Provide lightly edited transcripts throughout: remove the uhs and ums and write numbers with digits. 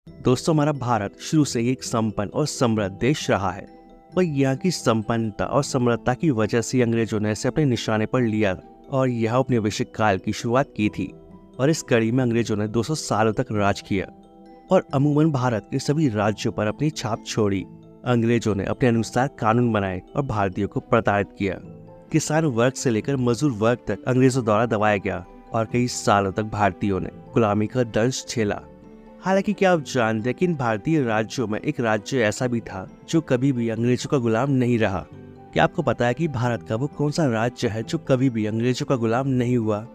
दोस्तों, हमारा भारत शुरू से ही एक संपन्न और समृद्ध देश रहा है और यहाँ की संपन्नता और समृद्धता की वजह से अंग्रेजों ने इसे अपने निशाने पर लिया और यह औपनिवेशिक काल की शुरुआत की थी। और इस कड़ी में अंग्रेजों ने 200 सालों तक राज किया और अमूमन भारत के सभी राज्यों पर अपनी छाप छोड़ी। अंग्रेजों ने अपने अनुसार कानून बनाए और भारतीयों को प्रताड़ित किया। किसान वर्ग से लेकर मजदूर वर्ग तक अंग्रेजों द्वारा दबाया गया और कई सालों तक भारतीयों ने गुलामी का दंश झेला। हालांकि क्या आप जानते हैं कि इन भारतीय राज्यों में एक राज्य ऐसा भी था जो कभी भी अंग्रेजों का गुलाम नहीं रहा? क्या आपको पता है कि भारत का वो कौन सा राज्य है जो कभी भी अंग्रेजों का गुलाम नहीं हुआ?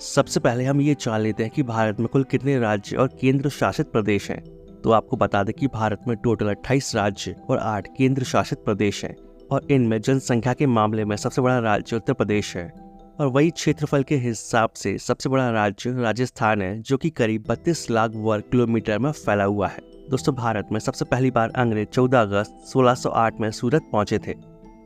सबसे पहले हम ये जान लेते हैं कि भारत में कुल कितने राज्य और केंद्र शासित प्रदेश हैं। तो आपको बता दें कि भारत में टोटल 28 राज्य और 8 केंद्र शासित प्रदेश हैं और इनमें जनसंख्या के मामले में सबसे बड़ा राज्य उत्तर प्रदेश है और वही क्षेत्रफल के हिसाब से सबसे बड़ा राज्य राजस्थान है, जो कि करीब 32 लाख वर्ग किलोमीटर में फैला हुआ है। दोस्तों, भारत में सबसे पहली बार अंग्रेज 14 अगस्त 1608 में सूरत पहुंचे थे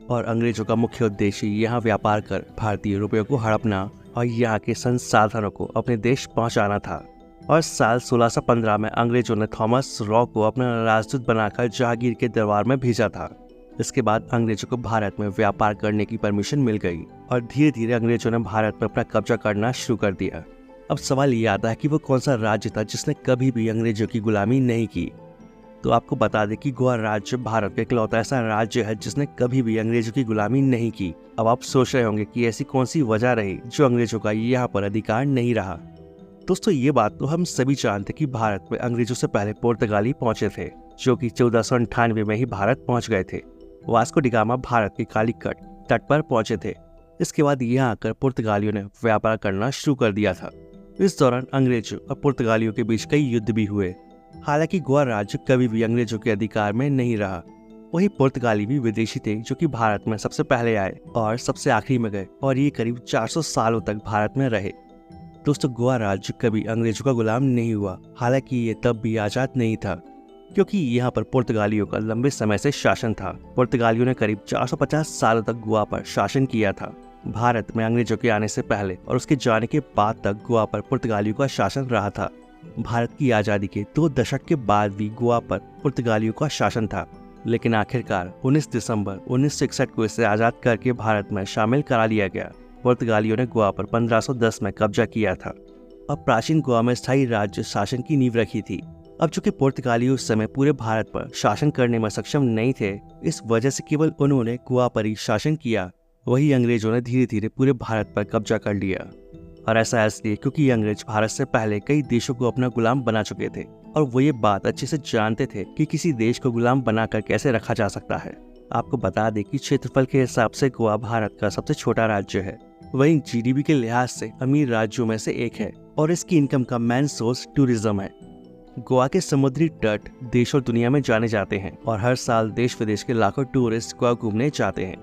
और अंग्रेजों का मुख्य उद्देश्य यहाँ व्यापार कर भारतीय रुपयों को हड़पना और यहाँ के संसाधनों को अपने देश पहुँचाना था। और साल 1615 में अंग्रेजों ने थॉमस रॉ को अपना राजदूत बनाकर जहांगीर के दरबार में भेजा था। इसके बाद अंग्रेजों को भारत में व्यापार करने की परमिशन मिल गई और धीरे धीरे अंग्रेजों ने भारत पर अपना कब्जा करना शुरू कर दिया। अब सवाल ये आता है कि वो कौन सा राज्य था जिसने कभी भी अंग्रेजों की गुलामी नहीं की? तो आपको बता दें कि गोवा राज्य भारत का इकलौता ऐसा राज्य है जिसने कभी भी अंग्रेजों की गुलामी नहीं की। अब आप सोच रहे होंगे कि ऐसी कौन सी वजह रही जो अंग्रेजों का यहाँ पर अधिकार नहीं रहा। दोस्तों, ये बात तो हम सभी जानते कि भारत में अंग्रेजों से पहले पुर्तगाली पहुंचे थे, जो कि 1498 में ही भारत पहुंच गए थे। वास्को डी गामा भारत के कालीकट तट पर पहुंचे थे। इसके बाद यहाँ आकर पुर्तगालियों ने व्यापार करना शुरू कर दिया था। इस दौरान अंग्रेजों और पुर्तगालियों के बीच कई युद्ध भी हुए। हालांकि गोवा राज्य कभी भी अंग्रेजों के अधिकार में नहीं रहा। वही पुर्तगाली भी विदेशी थे जो कि भारत में सबसे पहले आए और सबसे आखिरी में गए और ये करीब 400 सालों तक भारत में रहे। दोस्तों, गोवा राज्य कभी अंग्रेजों का गुलाम नहीं हुआ। हालांकि ये तब भी आजाद नहीं था क्योंकि यहाँ पर पुर्तगालियों का लंबे समय से शासन था। पुर्तगालियों ने करीब 450 सालों तक गोवा पर शासन किया था। भारत में अंग्रेजों के आने से पहले और उसके जाने के बाद तक गोवा पर पुर्तगालियों का शासन रहा था। भारत की आज़ादी के 2 दशक के बाद भी गोवा पर पुर्तगालियों का शासन था, लेकिन आखिरकार 19 दिसंबर 1961 को इसे आज़ाद करके भारत में शामिल करा लिया गया। पुर्तगालियों ने गोवा पर 1510 में कब्जा किया था और प्राचीन गोवा में स्थायी राज्य शासन की नींव रखी थी। अब चूंकि पुर्तगाली उस समय पूरे भारत पर शासन करने में सक्षम नहीं थे, इस वजह से केवल उन्होंने गोवा पर ही शासन किया। वही अंग्रेजों ने धीरे धीरे पूरे भारत पर कब्जा कर लिया और ऐसा इसलिए क्योंकि अंग्रेज भारत से पहले कई देशों को अपना गुलाम बना चुके थे और वो ये बात अच्छे से जानते थे कि किसी देश को गुलाम बनाकर कैसे रखा जा सकता है। आपको बता दें कि क्षेत्रफल के हिसाब से गोवा भारत का सबसे छोटा राज्य है। वहीं जीडीपी के लिहाज से अमीर राज्यों में से एक है और इसकी इनकम का मेन सोर्स टूरिज्म है। गोवा के समुद्री तट देश और दुनिया में जाने जाते हैं और हर साल देश विदेश के लाखों टूरिस्ट गोवा घूमने जाते हैं।